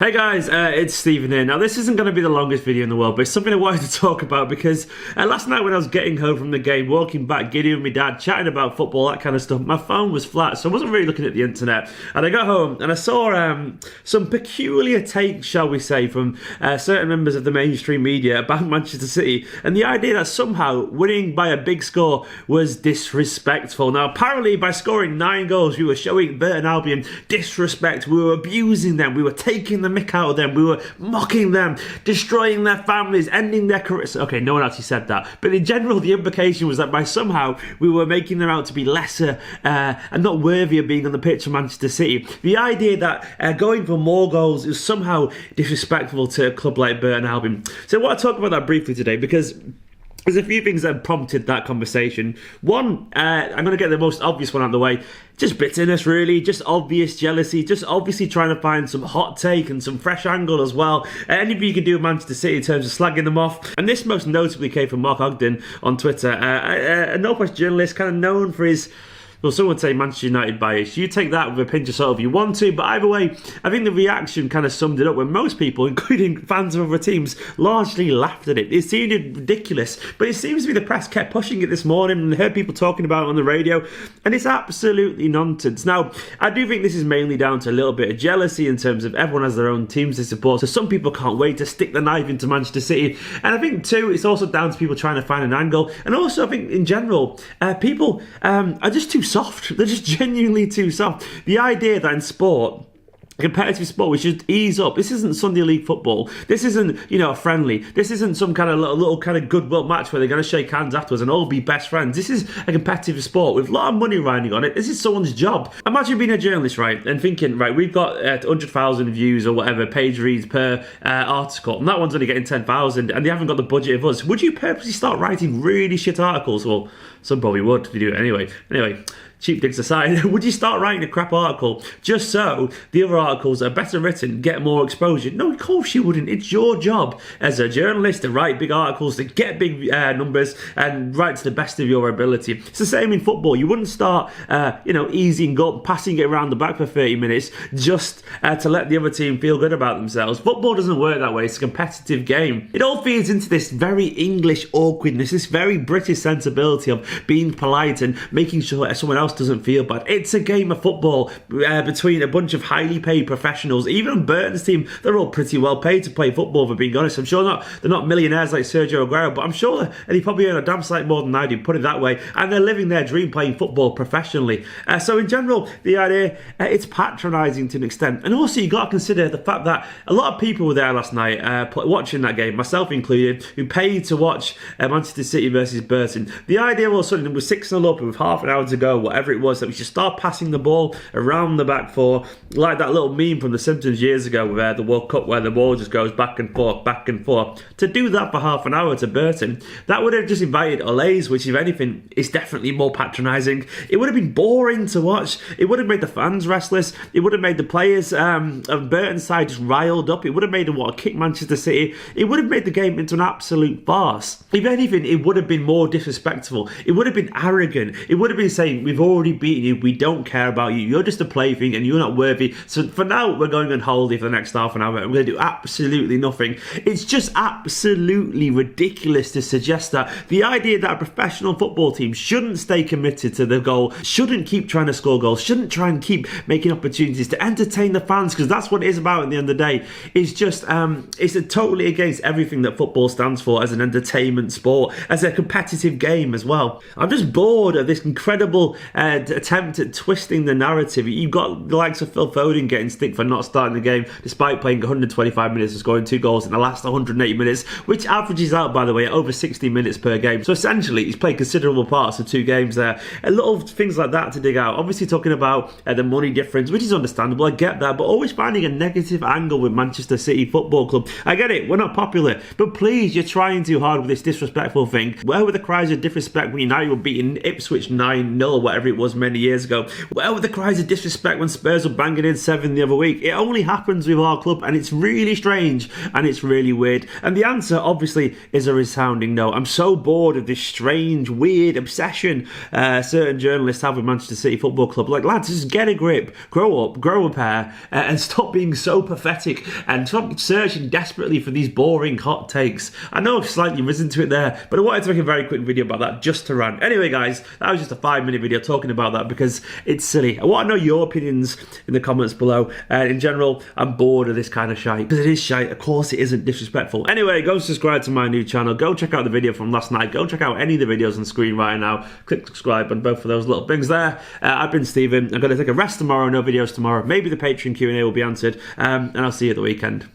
Hey guys, it's Stephen here. Now this isn't going to be the longest video in the world, but it's something I wanted to talk about because last night when I was getting home from the game, walking back, giddy with my dad, chatting about football, that kind of stuff, my phone was flat, so I wasn't really looking at the internet. And I got home and I saw some peculiar takes, shall we say, from certain members of the mainstream media about Manchester City, and the idea that somehow winning by a big score was disrespectful. Now apparently by scoring 9 goals, we were showing Burton Albion disrespect, we were abusing them, we were taking the mick out of them, we were mocking them, destroying their families, ending their careers. Okay, no one actually said that, but in general the implication was that by somehow we were making them out to be lesser and not worthy of being on the pitch for Manchester City. The idea that going for more goals is somehow disrespectful to a club like Burton Albion. So I want to talk about that briefly today because there's a few things that prompted that conversation. One, I'm going to get the most obvious one out of the way. Just bitterness, really. Just obvious jealousy. Just obviously trying to find some hot take and some fresh angle as well. Anything you can do with Manchester City in terms of slagging them off. And this most notably came from Mark Ogden on Twitter. A Northwest journalist, kind of known for his... Well, someone would say Manchester United bias. You take that with a pinch of salt if you want to, but either way, I think the reaction kind of summed it up when most people, including fans of other teams, largely laughed at it. It seemed ridiculous, but it seems to be the press kept pushing it this morning and heard people talking about it on the radio, and it's absolutely nonsense. Now, I do think this is mainly down to a little bit of jealousy in terms of everyone has their own teams they support, so some people can't wait to stick the knife into Manchester City, and I think too, it's also down to people trying to find an angle, and also I think in general, people are just too soft. They're just genuinely too soft. The idea that in sport, competitive sport, we should ease up. This isn't Sunday League football. This isn't, a friendly. This isn't some kind of little kind of goodwill match where they're going to shake hands afterwards and all be best friends. This is a competitive sport with a lot of money riding on it. This is someone's job. Imagine being a journalist, right, and thinking, right, we've got 100,000 views or whatever, page reads per article, and that one's only getting 10,000, and they haven't got the budget of us. Would you purposely start writing really shit articles? Well, some probably would if you do it anyway. Anyway, cheap digs aside, would you start writing a crap article just so the other articles are better written, get more exposure? No, of course you wouldn't. It's your job as a journalist to write big articles, to get big numbers and write to the best of your ability. It's the same in football. You wouldn't start, easing up, passing it around the back for 30 minutes just to let the other team feel good about themselves. Football doesn't work that way. It's a competitive game. It all feeds into this very English awkwardness, this very British sensibility of being polite and making sure that someone else doesn't feel bad. It's a game of football between a bunch of highly paid professionals. Even on Burton's team, they're all pretty well paid to play football, for being honest. I'm sure they're not millionaires like Sergio Aguero, but I'm sure they probably earn a damn sight more than I do, put it that way, and they're living their dream playing football professionally. So in general, the idea, it's patronising to an extent. And also you got to consider the fact that a lot of people were there last night watching that game, myself included, who paid to watch Manchester City versus Burton. The idea all of a sudden was 6-0 up with half an hour to go, whatever it was, that we should start passing the ball around the back four, like that little meme from The Simpsons years ago with the World Cup where the ball just goes back and forth, back and forth. To do that for half an hour to Burton, that would have just invited olays, which if anything is definitely more patronising. It would have been boring to watch. It would have made the fans restless. It would have made the players of Burton's side just riled up. It would have made them want to kick Manchester City. It would have made the game into an absolute farce. If anything, it would have been more disrespectful. It would have been arrogant. It would have been saying, we've already beaten you, we don't care about you, you're just a plaything and you're not worthy, so for now we're going on holiday for the next half an hour and we're going to do absolutely nothing. It's just absolutely ridiculous to suggest that. The idea that a professional football team shouldn't stay committed to the goal, shouldn't keep trying to score goals, shouldn't try and keep making opportunities to entertain the fans, because that's what it is about at the end of the day, is just it's totally against everything that football stands for as an entertainment sport, as a competitive game as well. I'm just bored of this incredible attempt at twisting the narrative. You've got the likes of Phil Foden getting stick for not starting the game despite playing 125 minutes and scoring 2 goals in the last 180 minutes, which averages out, by the way, at over 60 minutes per game. So essentially he's played considerable parts of 2 games there. A lot of things like that to dig out. Obviously talking about the money difference, which is understandable, I get that, but always finding a negative angle with Manchester City Football Club. I get it, we're not popular, but please, you're trying too hard with this disrespectful thing. Where were the cries of disrespect when United were beating Ipswich 9-0 or whatever whatever it was many years ago. Where were the cries of disrespect when Spurs were banging in 7 the other week? It only happens with our club, and it's really strange and it's really weird. And the answer, obviously, is a resounding no. I'm so bored of this strange, weird obsession certain journalists have with Manchester City Football Club. Like, lads, just get a grip, grow up, grow a pair, and stop being so pathetic and stop searching desperately for these boring hot takes. I know I've slightly risen to it there, but I wanted to make a very quick video about that just to rant. Anyway, guys, that was just a 5-minute video talking about that because it's silly. I want to know your opinions in the comments below. In general, I'm bored of this kind of shite because it is shite. Of course, it isn't disrespectful. Anyway, go subscribe to my new channel. Go check out the video from last night. Go check out any of the videos on screen right now. Click subscribe on both of those little things there. I've been Stephen. I'm going to take a rest tomorrow. No videos tomorrow. Maybe the Patreon Q&A will be answered. And I'll see you at the weekend.